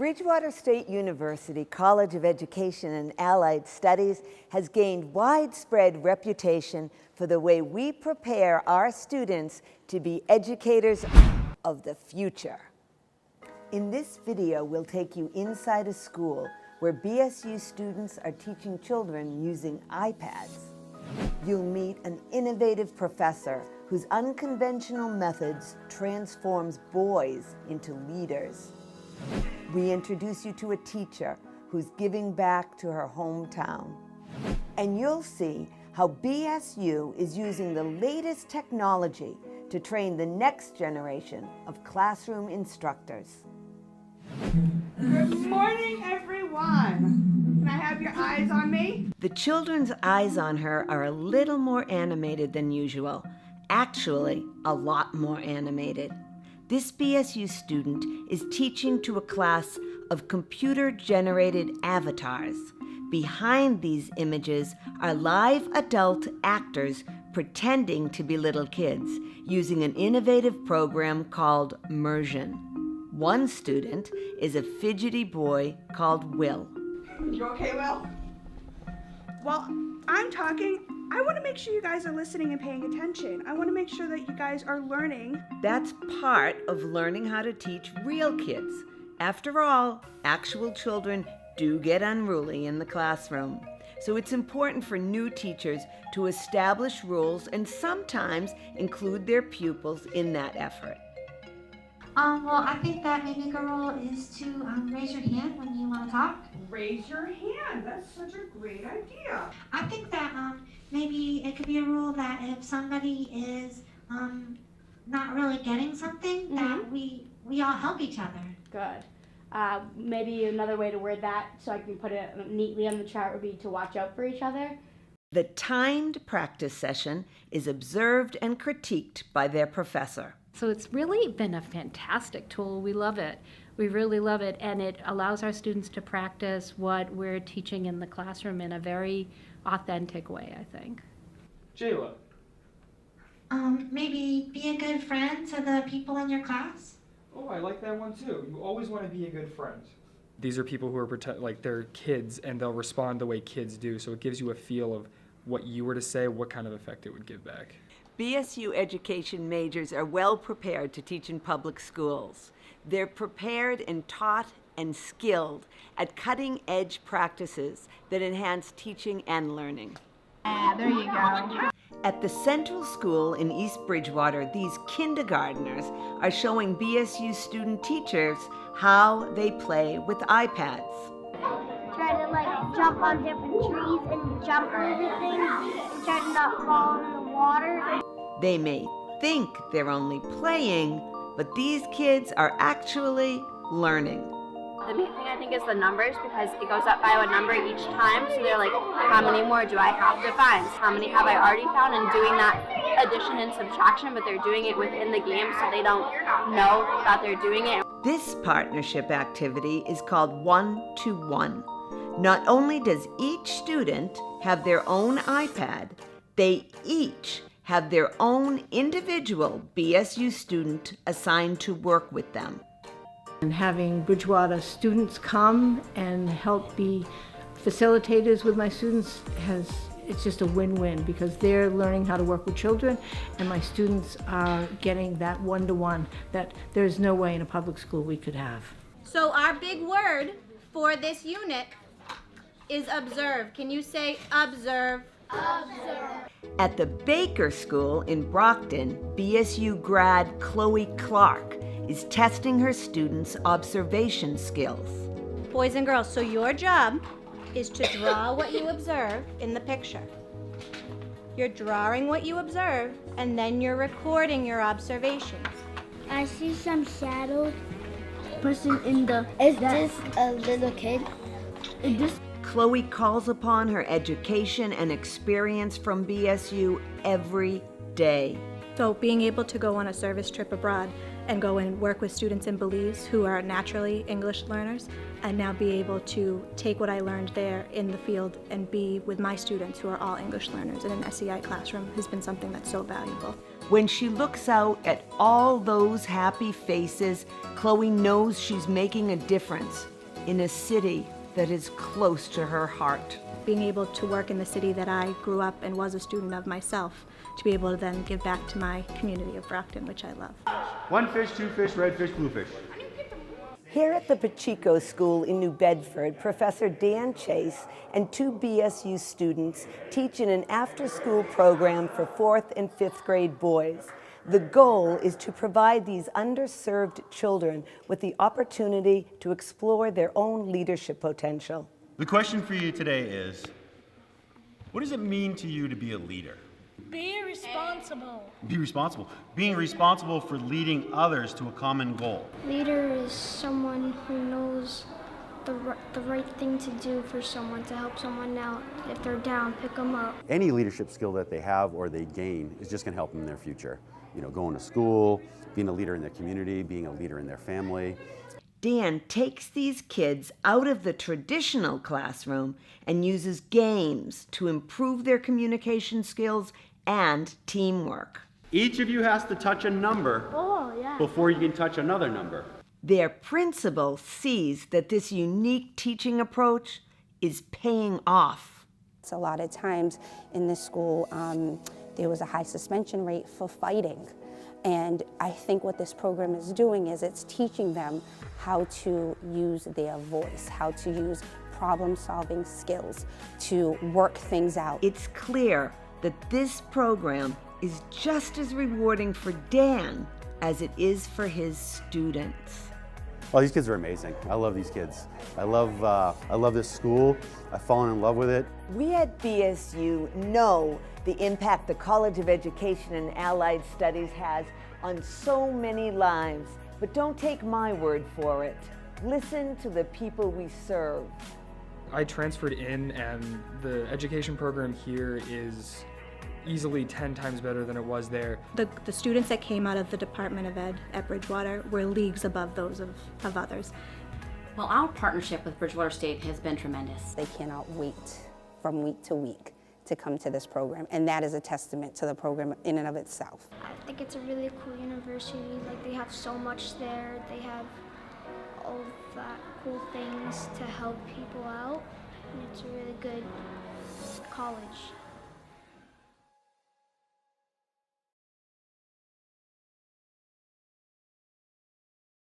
Bridgewater State University College of Education and Allied Studies has gained widespread reputation for the way we prepare our students to be educators of the future. In this video, we'll take you inside a school where BSU students are teaching children using iPads. You'll meet an innovative professor whose unconventional methods transforms boys into leaders. We introduce you to a teacher who's giving back to her hometown. And you'll see how BSU is using the latest technology to train the next generation of classroom instructors. Good morning, everyone. Can I have your eyes on me? The children's eyes on her are a little more animated than usual. Actually, a lot more animated. This BSU student is teaching to a class of computer-generated avatars. Behind these images are live adult actors pretending to be little kids using an innovative program called Immersion. One student is a fidgety boy called Will. You okay, Will? While I'm talking, I want to make sure you guys are listening and paying attention. I want to make sure that you guys are learning. That's part of learning how to teach real kids. After all, actual children do get unruly in the classroom. So it's important for new teachers to establish rules and sometimes include their pupils in that effort. Well, I think that maybe a good rule is to raise your hand when you want to talk. Raise your hand. That's such a great idea. I think that maybe it could be a rule that if somebody is not really getting something, that we all help each other. Good. Maybe another way to word that, so I can put it neatly on the chart, would be to watch out for each other. The timed practice session is observed and critiqued by their professor. So it's really been a fantastic tool. We love it. We really love it, and it allows our students to practice what we're teaching in the classroom in a very authentic way, I think. Jayla. Maybe be a good friend to the people in your class. Oh, I like that one too. You always want to be a good friend. These are people who are like they're kids and they'll respond the way kids do, so it gives you a feel of what you were to say, what kind of effect it would give back. BSU education majors are well prepared to teach in public schools. They're prepared and taught and skilled at cutting-edge practices that enhance teaching and learning. There you go. At the Central School in East Bridgewater, these kindergartners are showing BSU student teachers how they play with iPads. Try to jump on different trees and jump over things and try to not fall in the water. They may think they're only playing, but these kids are actually learning. The main thing I think is the numbers, because it goes up by a number each time, so they're like, how many more do I have to find? How many have I already found? And doing that addition and subtraction, but they're doing it within the game so they don't know that they're doing it. This partnership activity is called 1-to-1. Not only does each student have their own iPad, they each have their own individual BSU student assigned to work with them. And having Bridgewater students come and help be facilitators with my students it's just a win-win, because they're learning how to work with children and my students are getting that one-to-one that there's no way in a public school we could have. So our big word for this unit is observe. Can you say observe? Observe. At the Baker School in Brockton, BSU grad Chloe Clark is testing her students' observation skills. Boys and girls, so your job is to draw what you observe in the picture. You're drawing what you observe, and then you're recording your observations. I see some shadow person in the... Is this a little kid? Is this... Chloe calls upon her education and experience from BSU every day. So being able to go on a service trip abroad and go and work with students in Belize who are naturally English learners, and now be able to take what I learned there in the field and be with my students who are all English learners in an SEI classroom has been something that's so valuable. When she looks out at all those happy faces, Chloe knows she's making a difference in a city that is close to her heart. Being able to work in the city that I grew up and was a student of myself, to be able to then give back to my community of Brockton, which I love. 1 fish, 2 fish, red fish, blue fish. Here at the Pacheco School in New Bedford, Professor Dan Chase and 2 BSU students teach in an after-school program for 4th and 5th grade boys. The goal is to provide these underserved children with the opportunity to explore their own leadership potential. The question for you today is, what does it mean to you to be a leader? Be responsible. Be responsible. Being responsible for leading others to a common goal. Leader is someone who knows the right thing to do for someone, to help someone out. If they're down, pick them up. Any leadership skill that they have or they gain is just going to help them in their future. You know, going to school, being a leader in their community, being a leader in their family. Dan takes these kids out of the traditional classroom and uses games to improve their communication skills and teamwork. Each of you has to touch a number before you can touch another number. Their principal sees that this unique teaching approach is paying off. A lot of times in this school, there was a high suspension rate for fighting. And I think what this program is doing is it's teaching them how to use their voice, how to use problem-solving skills to work things out. It's clear that this program is just as rewarding for Dan as it is for his students. Well, these kids are amazing. I love these kids. I love this school. I've fallen in love with it. We at BSU know the impact the College of Education and Allied Studies has on so many lives, but don't take my word for it. Listen to the people we serve. I transferred in, and the education program here is easily 10 times better than it was there. The students that came out of the Department of Ed at Bridgewater were leagues above those of others. Well, our partnership with Bridgewater State has been tremendous. They cannot wait from week to week to come to this program, and that is a testament to the program in and of itself. I think it's a really cool university. Like, they have so much there. They have all of that cool things to help people out, and it's a really good college.